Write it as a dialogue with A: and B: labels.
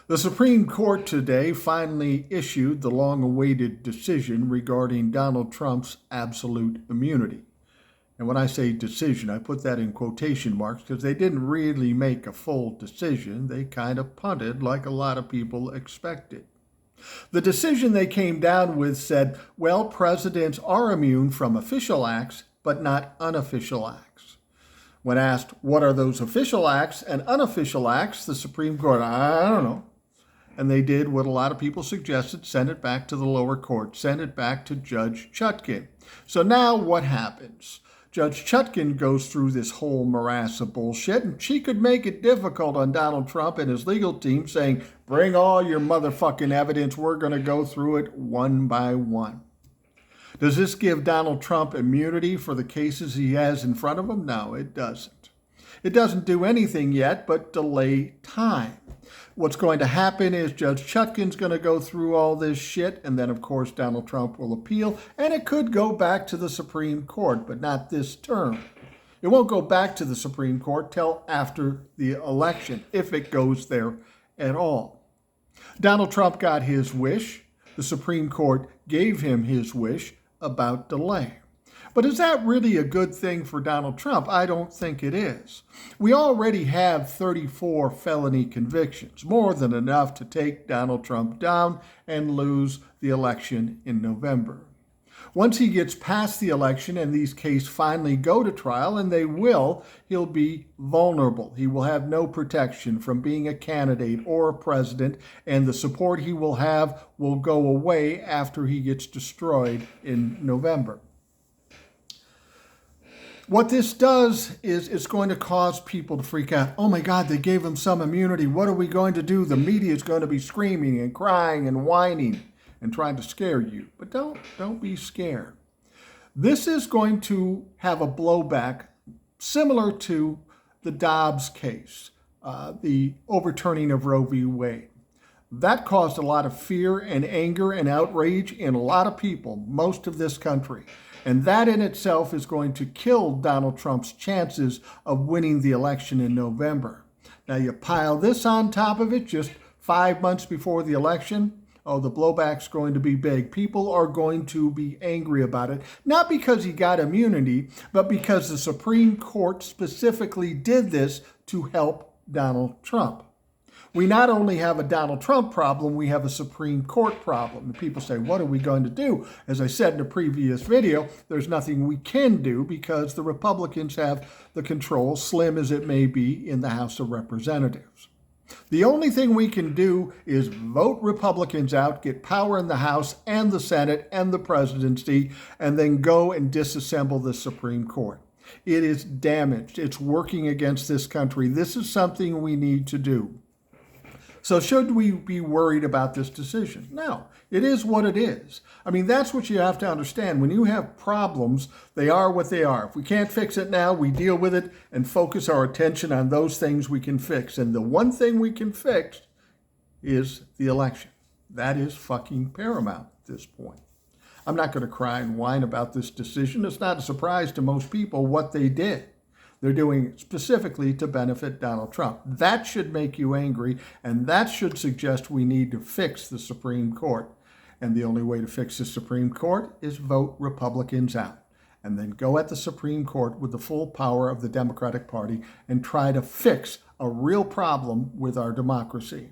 A: The Supreme Court today finally issued the long-awaited decision regarding Donald Trump's absolute immunity. And when I say decision, I put that in quotation marks because they didn't really make a full decision. They kind of punted like a lot of people expected. The decision they came down with said, well, presidents are immune from official acts, but not unofficial acts. When asked, what are those official acts and unofficial acts, the Supreme Court, I don't know. And they did what a lot of people suggested, send it back to the lower court, send it back to Judge Chutkan. So now what happens? Judge Chutkan goes through this whole morass of bullshit, and she could make it difficult on Donald Trump and his legal team, saying, bring all your motherfucking evidence, we're going to go through it one by one. Does this give Donald Trump immunity for the cases he has in front of him? No, it doesn't. It doesn't do anything yet but delay time. What's going to happen is Judge Chutkan's going to go through all this shit, and then, of course, Donald Trump will appeal, and it could go back to the Supreme Court, but not this term. It won't go back to the Supreme Court till after the election, if it goes there at all. Donald Trump got his wish. The Supreme Court gave him his wish about delay. But is that really a good thing for Donald Trump? I don't think it is. We already have 34 felony convictions, more than enough to take Donald Trump down and lose the election in November. Once he gets past the election and these cases finally go to trial, and they will, he'll be vulnerable. He will have no protection from being a candidate or a president, and the support he will have will go away after he gets destroyed in November. What this does is it's going to cause people to freak out. Oh my God, they gave him some immunity. What are we going to do? The media is going to be screaming and crying and whining and trying to scare you. But don't be scared. This is going to have a blowback similar to the Dobbs case, the overturning of Roe v. Wade. That caused a lot of fear and anger and outrage in a lot of people, most of this country. And that in itself is going to kill Donald Trump's chances of winning the election in November. Now you pile this on top of it just 5 months before the election. Oh, the blowback's going to be big. People are going to be angry about it, not because he got immunity, but because the Supreme Court specifically did this to help Donald Trump. We not only have a Donald Trump problem, we have a Supreme Court problem. And people say, what are we going to do? As I said in a previous video, there's nothing we can do because the Republicans have the control, slim as it may be, in the House of Representatives. The only thing we can do is vote Republicans out, get power in the House and the Senate and the presidency, and then go and disassemble the Supreme Court. It is damaged. It's working against this country. This is something we need to do. So should we be worried about this decision? No, it is what it is. I mean, that's what you have to understand. When you have problems, they are what they are. If we can't fix it now, we deal with it and focus our attention on those things we can fix. And the one thing we can fix is the election. That is fucking paramount at this point. I'm not going to cry and whine about this decision. It's not a surprise to most people what they did. They're doing it specifically to benefit Donald Trump. That should make you angry, and that should suggest we need to fix the Supreme Court. And the only way to fix the Supreme Court is vote Republicans out, and then go at the Supreme Court with the full power of the Democratic Party and try to fix a real problem with our democracy.